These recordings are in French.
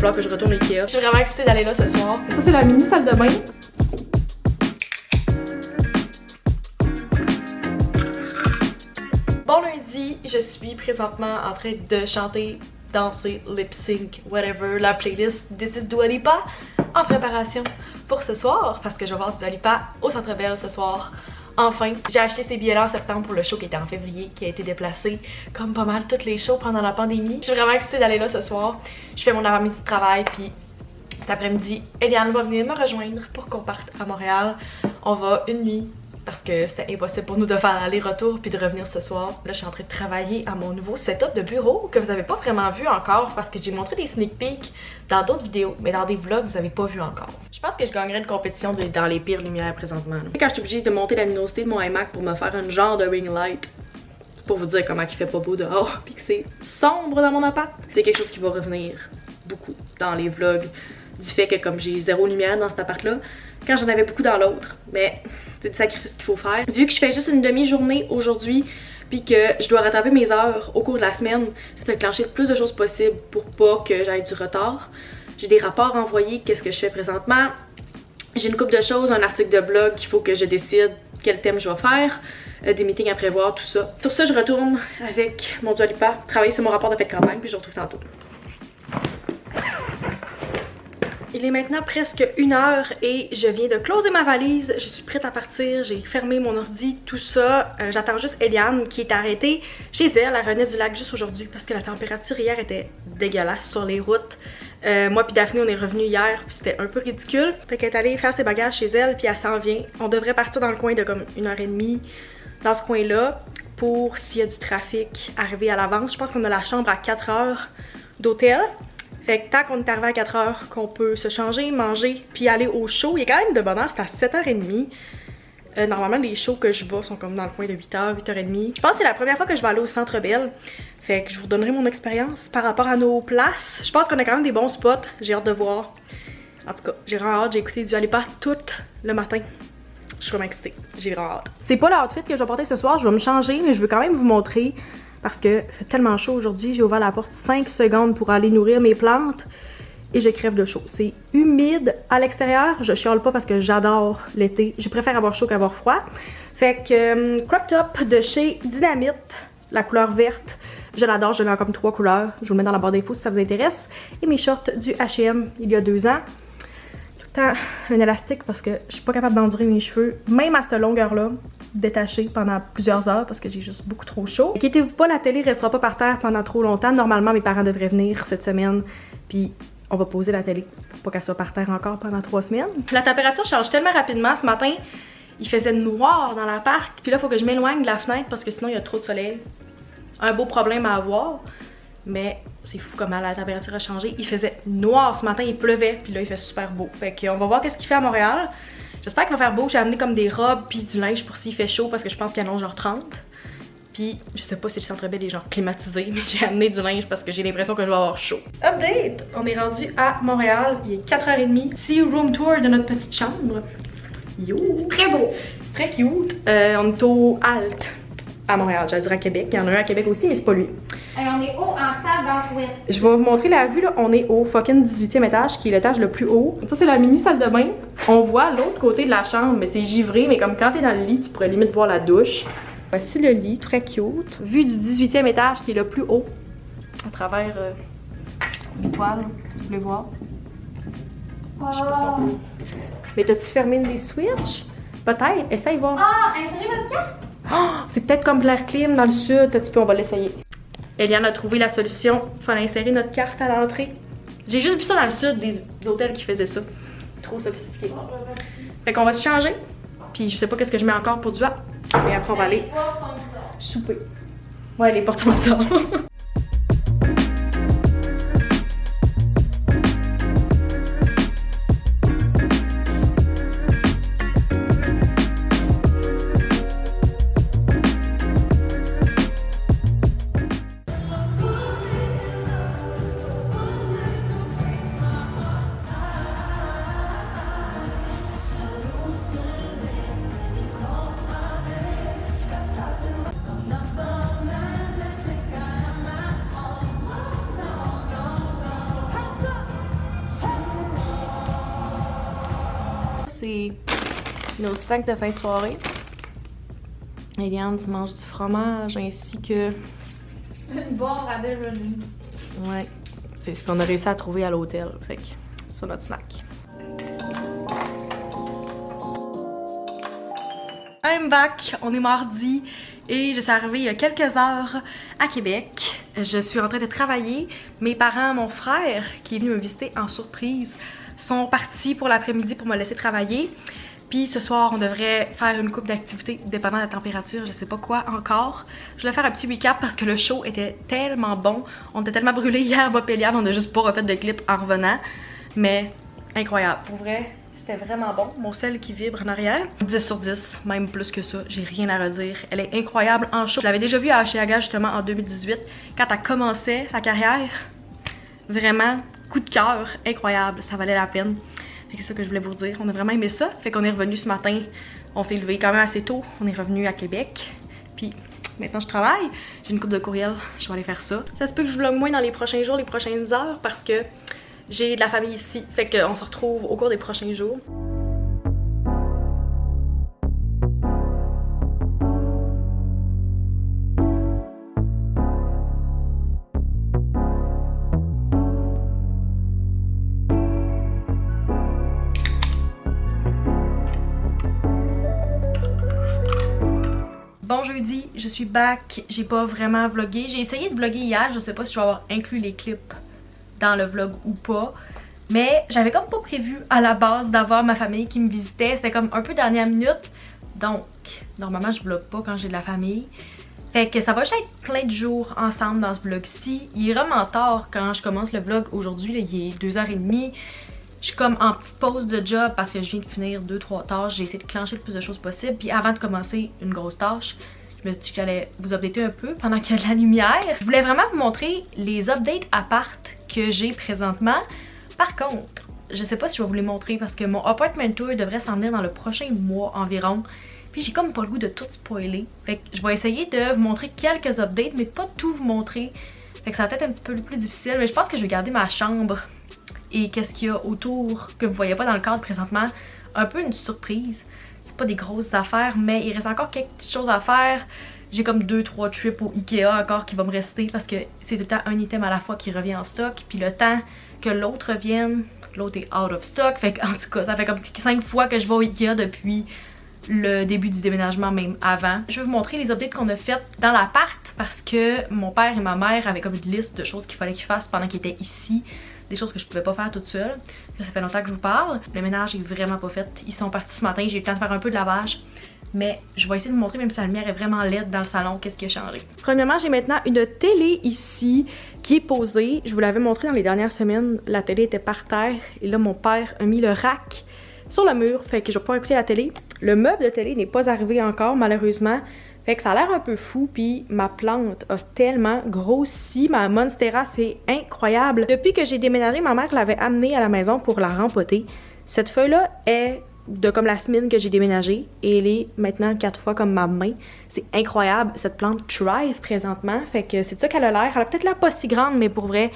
falloir que je retourne à Ikea. Je suis vraiment excitée d'aller là ce soir. Ça, c'est la mini salle de bain. Bon lundi, je suis présentement en train de chanter, danser, lip sync, whatever, la playlist This is Dua Lipa en préparation pour ce soir parce que je vais voir Dua Lipa au Centre Bell ce soir. Enfin, j'ai acheté ces billets-là en septembre pour le show qui était en février, qui a été déplacé comme pas mal toutes les shows pendant la pandémie. Je suis vraiment excitée d'aller là ce soir. Je fais mon avant-midi de travail, puis cet après-midi, Eliane va venir me rejoindre pour qu'on parte à Montréal. On va une nuit parce que c'était impossible pour nous de faire l'aller-retour puis de revenir ce soir. Là, je suis en train de travailler à mon nouveau setup de bureau que vous avez pas vraiment vu encore parce que j'ai montré des sneak peeks dans d'autres vidéos, mais dans des vlogs, vous avez pas vu encore. Je pense que je gagnerais une compétition dans les pires lumières présentement. Quand je suis obligée de monter la luminosité de mon iMac pour me faire un genre de ring light, pour vous dire comment il fait pas beau dehors puis que c'est sombre dans mon appart, c'est quelque chose qui va revenir beaucoup dans les vlogs du fait que comme j'ai zéro lumière dans cet appart-là, quand j'en avais beaucoup dans l'autre, mais c'est des sacrifices qu'il faut faire. Vu que je fais juste une demi-journée aujourd'hui, puis que je dois rattraper mes heures au cours de la semaine, j'essaie de clencher le plus de choses possible pour pas que j'aille du retard. J'ai des rapports envoyés, qu'est-ce que je fais présentement. J'ai une couple de choses, un article de blog qu'il faut que je décide quel thème je vais faire, des meetings à prévoir, tout ça. Sur ça, je retourne avec mon Dua Lipa, travailler sur mon rapport de fête de campagne, puis je vous retrouve tantôt. Il est maintenant presque 1h et je viens de closer ma valise, je suis prête à partir, j'ai fermé mon ordi, tout ça. J'attends juste Eliane qui est arrêtée chez elle à René-du-Lac juste aujourd'hui parce que la température hier était dégueulasse sur les routes. Moi puis Daphné on est revenus hier puis c'était un peu ridicule. Fait qu'elle est allée faire ses bagages chez elle puis elle s'en vient. On devrait partir dans le coin de comme 1h30 dans ce coin-là pour s'il y a du trafic arriver à l'avance. Je pense qu'on a la chambre à 4h d'hôtel. Fait que tant qu'on est arrivé à 4h, qu'on peut se changer, manger, puis aller au show, il y a quand même de bonne heure, c'est à 7h30. Normalement, les shows que je vais sont comme dans le coin de 8h, 8h30. Je pense que c'est la première fois que je vais aller au Centre Bell. Fait que je vous donnerai mon expérience par rapport à nos places. Je pense qu'on a quand même des bons spots, j'ai hâte de voir. En tout cas, j'ai vraiment hâte, j'ai écouté Dua Lipa tout le matin. Je suis vraiment excitée, j'ai vraiment hâte. C'est pas l'outfit que je vais porter ce soir, je vais me changer, mais je veux quand même vous montrer. Parce que fait tellement chaud aujourd'hui, j'ai ouvert la porte 5 secondes pour aller nourrir mes plantes et je crève de chaud. C'est humide à l'extérieur, je chiale pas parce que j'adore l'été. Je préfère avoir chaud qu'avoir froid. Fait que crop top de chez Dynamite, la couleur verte, je l'adore, je l'ai en comme 3 couleurs. Je vous le mets dans la barre d'infos si ça vous intéresse. Et mes shorts du H&M il y a 2 ans. Tout le temps un élastique parce que je suis pas capable d'endurer mes cheveux, même à cette longueur-là. Détachée pendant plusieurs heures parce que j'ai juste beaucoup trop chaud. Inquiétez-vous pas, la télé restera pas par terre pendant trop longtemps. Normalement, mes parents devraient venir cette semaine, puis on va poser la télé pour pas qu'elle soit par terre encore pendant 3 semaines. La température change tellement rapidement. Ce matin, il faisait noir dans l'appart, puis là, il faut que je m'éloigne de la fenêtre parce que sinon, il y a trop de soleil. Un beau problème à avoir, mais c'est fou comment la température a changé. Il faisait noir ce matin, il pleuvait, puis là, il fait super beau. Fait qu'on va voir qu'est-ce qu'il fait à Montréal. J'espère qu'il va faire beau. J'ai amené comme des robes puis du linge pour s'il fait chaud parce que je pense qu'il annonce genre 30. Puis je sais pas si le Centre Bell est genre climatisé, mais j'ai amené du linge parce que j'ai l'impression que je vais avoir chaud. Update! On est rendu à Montréal, il est 4h30. Petit room tour de notre petite chambre. Yo! C'est très beau! C'est très cute. On est au Alt à Montréal, j'allais dire à Québec. Il y en a un à Québec aussi, mais c'est pas lui. Hey, on est haut en tabarouette. Je vais vous montrer la vue là. On est au fucking 18e étage, qui est l'étage le plus haut. Ça, c'est la mini salle de bain. On voit l'autre côté de la chambre, mais c'est givré. Mais comme quand t'es dans le lit, tu pourrais limite voir la douche. Voici le lit, très cute. Vue du 18e étage, qui est le plus haut. À travers l'étoile, si vous voulez voir. Je sais pas si on peut. Mais t'as-tu fermé des switches? Peut-être, essaye voir. Ah, insérez votre carte? Oh, c'est peut-être comme l'air clim dans le sud. Peut-être on va l'essayer. Eliane a trouvé la solution. Il fallait insérer notre carte à l'entrée. J'ai juste vu ça dans le sud, des hôtels qui faisaient ça. Trop sophistiqué. Fait qu'on va se changer. Puis je sais pas qu'est-ce que je mets encore pour Dua. Mais après on va aller souper. Ouais, les portes sont ça. c'est nos snacks de fin de soirée. Eliane, tu manges du fromage ainsi que... Une barre à déjeuner. Ouais, c'est ce qu'on a réussi à trouver à l'hôtel, fait que c'est notre snack. I'm back, on est mardi et je suis arrivée il y a quelques heures à Québec. Je suis en train de travailler. Mes parents, mon frère qui est venu me visiter en surprise, sont partis pour l'après-midi pour me laisser travailler. Puis ce soir, on devrait faire une couple d'activités dépendant de la température, je sais pas quoi encore. Je voulais faire un petit recap parce que le show était tellement bon. On était tellement brûlés hier, Bob et Liane, on a juste pas refait de clip en revenant. Mais incroyable, pour vrai, c'était vraiment bon. Mon sel qui vibre en arrière. 10 sur 10, même plus que ça, j'ai rien à redire. Elle est incroyable en show. Je l'avais déjà vue à Hochelaga justement en 2018, quand elle commençait sa carrière. Vraiment, coup de cœur, incroyable, ça valait la peine. C'est ça que je voulais vous dire. On a vraiment aimé ça. Fait qu'on est revenu ce matin. On s'est levé quand même assez tôt. On est revenu à Québec. Puis maintenant je travaille. J'ai une couple de courriels. Je vais aller faire ça. Ça se peut que je vlog moins dans les prochains jours, les prochaines heures parce que j'ai de la famille ici. Fait qu'on se retrouve au cours des prochains jours. Bon jeudi, je suis back, j'ai pas vraiment vlogué. J'ai essayé de vlogger hier, je sais pas si je vais avoir inclus les clips dans le vlog ou pas. Mais j'avais comme pas prévu à la base d'avoir ma famille qui me visitait. C'était comme un peu dernière minute. Donc, normalement je vlog pas quand j'ai de la famille. Fait que ça va juste être plein de jours ensemble dans ce vlog-ci. Il est vraiment tard quand je commence le vlog aujourd'hui, il est 2h30. Je suis comme en petite pause de job parce que je viens de finir 2-3 tâches. J'ai essayé de clencher le plus de choses possible. Puis avant de commencer une grosse tâche, je me suis dit que j'allais vous updater un peu pendant qu'il y a de la lumière. Je voulais vraiment vous montrer les updates appart que j'ai présentement. Par contre, je sais pas si je vais vous les montrer parce que mon apartment tour devrait s'en venir dans le prochain mois environ. Puis j'ai comme pas le goût de tout spoiler. Fait que je vais essayer de vous montrer quelques updates, mais pas tout vous montrer. Fait que ça va peut-être un petit peu plus difficile. Mais je pense que je vais garder ma chambre et qu'est-ce qu'il y a autour que vous voyez pas dans le cadre présentement, un peu une surprise. C'est pas des grosses affaires, mais il reste encore quelques petites choses à faire. J'ai comme 2-3 trips au Ikea encore qui va me rester parce que c'est tout le temps un item à la fois qui revient en stock. Puis le temps que l'autre revienne, l'autre est out of stock. Fait qu'en tout cas, ça fait comme 5 fois que je vais au Ikea depuis le début du déménagement, même avant. Je vais vous montrer les updates qu'on a faites dans l'appart parce que mon père et ma mère avaient comme une liste de choses qu'il fallait qu'ils fassent pendant qu'ils étaient ici. Des choses que je pouvais pas faire toute seule. Ça fait longtemps que je vous parle. Le ménage est vraiment pas fait. Ils sont partis ce matin, j'ai eu le temps de faire un peu de lavage. Mais je vais essayer de vous montrer, même si la lumière est vraiment laide dans le salon, qu'est-ce qui a changé. Premièrement, j'ai maintenant une télé ici qui est posée. Je vous l'avais montré dans les dernières semaines. La télé était par terre. Et là, mon père a mis le rack sur le mur. Fait que je vais pouvoir écouter la télé. Le meuble de télé n'est pas arrivé encore, malheureusement. Fait que ça a l'air un peu fou, puis ma plante a tellement grossi, ma monstera, c'est incroyable. Depuis que j'ai déménagé, ma mère l'avait amenée à la maison pour la rempoter. Cette feuille-là est de comme la semaine que j'ai déménagé et elle est maintenant 4 fois comme ma main. C'est incroyable, cette plante thrive présentement, fait que c'est ça qu'elle a l'air. Elle a peut-être l'air pas si grande, mais pour vrai,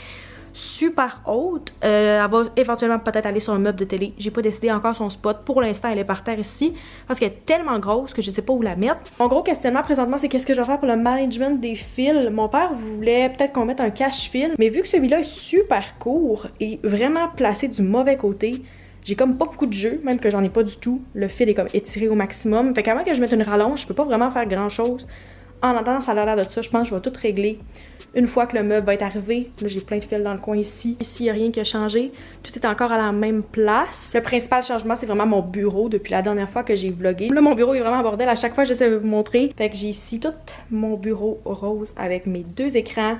super haute. Elle va éventuellement peut-être aller sur le meuble de télé. J'ai pas décidé encore son spot. Pour l'instant, elle est par terre ici parce qu'elle est tellement grosse que je sais pas où la mettre. Mon gros questionnement présentement, c'est qu'est-ce que je vais faire pour le management des fils. Mon père voulait peut-être qu'on mette un cache-fil, mais vu que celui-là est super court et vraiment placé du mauvais côté, j'ai comme pas beaucoup de jeu, même que j'en ai pas du tout. Le fil est comme étiré au maximum. Fait qu'avant que je mette une rallonge, je peux pas vraiment faire grand-chose. En attendant, ça a l'air de ça. Je pense que je vais tout régler une fois que le meuble va être arrivé. Là, j'ai plein de fils dans le coin ici. Ici, il n'y a rien qui a changé. Tout est encore à la même place. Le principal changement, c'est vraiment mon bureau depuis la dernière fois que j'ai vlogué. Là, mon bureau est vraiment bordel. À chaque fois, j'essaie de vous montrer. Fait que j'ai ici tout mon bureau rose avec mes 2 écrans.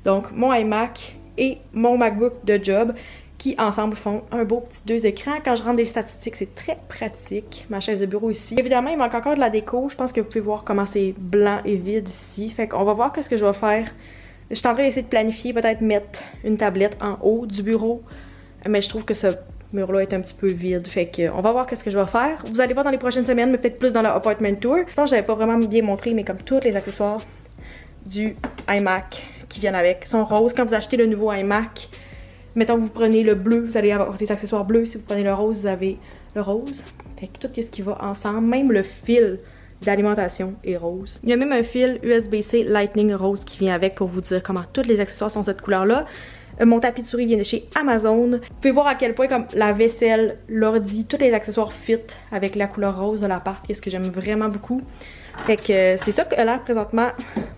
Donc, mon iMac et mon MacBook de job qui ensemble font un beau petit 2 écrans. Quand je rentre des statistiques, c'est très pratique. Ma chaise de bureau ici. Évidemment, il manque encore de la déco. Je pense que vous pouvez voir comment c'est blanc et vide ici. Fait qu'on va voir qu'est-ce que je vais faire. Je suis en train d'essayer de planifier, peut-être mettre une tablette en haut du bureau. Mais je trouve que ce mur-là est un petit peu vide. Fait qu'on va voir qu'est-ce que je vais faire. Vous allez voir dans les prochaines semaines, mais peut-être plus dans le apartment tour. Je pense que j'avais pas vraiment bien montré, mais comme tous les accessoires du iMac qui viennent avec sont roses. Quand vous achetez le nouveau iMac, mettons que vous prenez le bleu, vous allez avoir les accessoires bleus. Si vous prenez le rose, vous avez le rose. Fait que tout ce qui va ensemble, même le fil d'alimentation est rose. Il y a même un fil USB-C Lightning rose qui vient avec pour vous dire comment tous les accessoires sont cette couleur-là. Mon tapis de souris vient de chez Amazon. Vous pouvez voir à quel point comme la vaisselle, l'ordi, tous les accessoires fit avec la couleur rose de l'appart, ce que j'aime vraiment beaucoup. Fait que c'est ça que a l'air présentement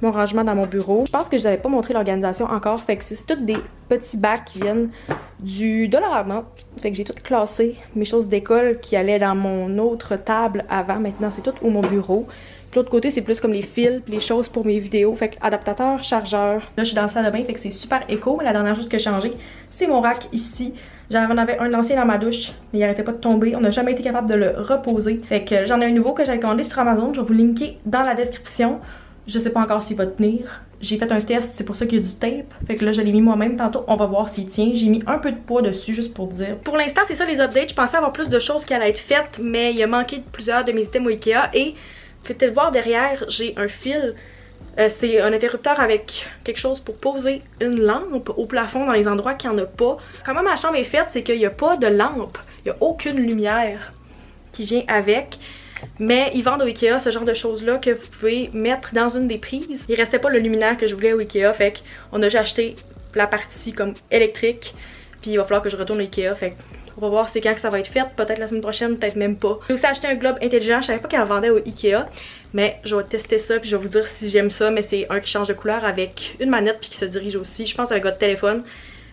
mon rangement dans mon bureau. Je pense que je n'avais pas montré l'organisation encore. Fait que c'est tous des petits bacs qui viennent du Dollarama. Fait que j'ai tout classé mes choses d'école qui allaient dans mon autre table avant. Maintenant, c'est tout au mon bureau. Puis l'autre côté, c'est plus comme les fils puis les choses pour mes vidéos. Fait que adaptateur, chargeur. Là, je suis dans la salle de bain, fait que c'est super éco. Mais la dernière chose que j'ai changé, c'est mon rack ici. J'en avais un ancien dans ma douche, mais il arrêtait pas de tomber. On n'a jamais été capable de le reposer. Fait que j'en ai un nouveau que j'avais commandé sur Amazon. Je vais vous linker dans la description. Je sais pas encore s'il va tenir. J'ai fait un test, c'est pour ça qu'il y a du tape. Fait que là, je l'ai mis moi-même tantôt. On va voir s'il tient. J'ai mis un peu de poids dessus, juste pour dire. Pour l'instant, c'est ça les updates. Je pensais avoir plus de choses qui allaient être faites, mais il a manqué de plusieurs de mes items au Ikea. Et vous pouvez peut-être voir derrière, j'ai un fil. C'est un interrupteur avec quelque chose pour poser une lampe au plafond dans les endroits qu'il n'y en a pas. Comment ma chambre est faite, c'est qu'il n'y a pas de lampe. Il n'y a aucune lumière qui vient avec. Mais ils vendent au Ikea ce genre de choses-là que vous pouvez mettre dans une des prises. Il restait pas le luminaire que je voulais au Ikea, fait qu'on a déjà acheté la partie comme électrique. Puis il va falloir que je retourne au Ikea, fait on va voir c'est quand que ça va être fait, peut-être la semaine prochaine, peut-être même pas. J'ai aussi acheté un globe intelligent, je savais pas qu'elle en vendait au Ikea, mais je vais tester ça puis je vais vous dire si j'aime ça, mais c'est un qui change de couleur avec une manette puis qui se dirige aussi, je pense avec votre téléphone.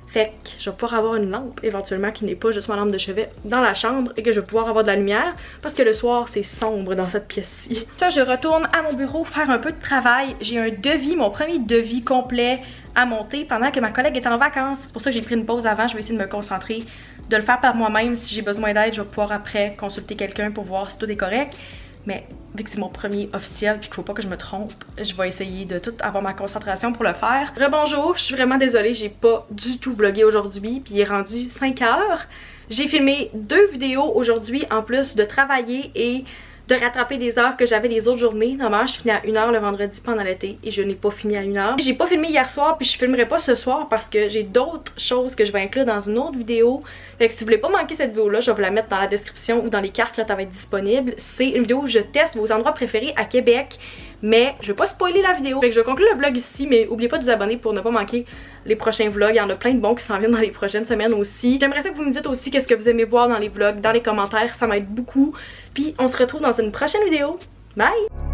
Fait que je vais pouvoir avoir une lampe éventuellement qui n'est pas juste ma lampe de chevet dans la chambre et que je vais pouvoir avoir de la lumière parce que le soir c'est sombre dans cette pièce-ci. Ça, je retourne à mon bureau faire un peu de travail. J'ai un devis, mon premier devis complet à monter pendant que ma collègue est en vacances. C'est pour ça que j'ai pris une pause avant, je vais essayer de me concentrer, de le faire par moi-même. Si j'ai besoin d'aide, je vais pouvoir après consulter quelqu'un pour voir si tout est correct. Mais vu que c'est mon premier officiel puis qu'il faut pas que je me trompe, je vais essayer de tout avoir ma concentration pour le faire. Rebonjour, je suis vraiment désolée, j'ai pas du tout vlogué aujourd'hui puis il est rendu 5 heures. J'ai filmé 2 vidéos aujourd'hui en plus de travailler et de rattraper des heures que j'avais les autres journées. Normalement, je finis à 1h le vendredi pendant l'été et je n'ai pas fini à 1h. J'ai pas filmé hier soir puis je filmerai pas ce soir parce que j'ai d'autres choses que je vais inclure dans une autre vidéo. Fait que si vous voulez pas manquer cette vidéo-là, je vais vous la mettre dans la description ou dans les cartes quand elle va être disponible. C'est une vidéo où je teste vos endroits préférés à Québec. Mais je vais pas spoiler la vidéo. Fait que je vais conclure le vlog ici, mais n'oubliez pas de vous abonner pour ne pas manquer les prochains vlogs. Il y en a plein de bons qui s'en viennent dans les prochaines semaines aussi. J'aimerais ça que vous me dites aussi qu'est-ce que vous aimez voir dans les vlogs, dans les commentaires, ça m'aide beaucoup. Puis on se retrouve dans une prochaine vidéo. Bye!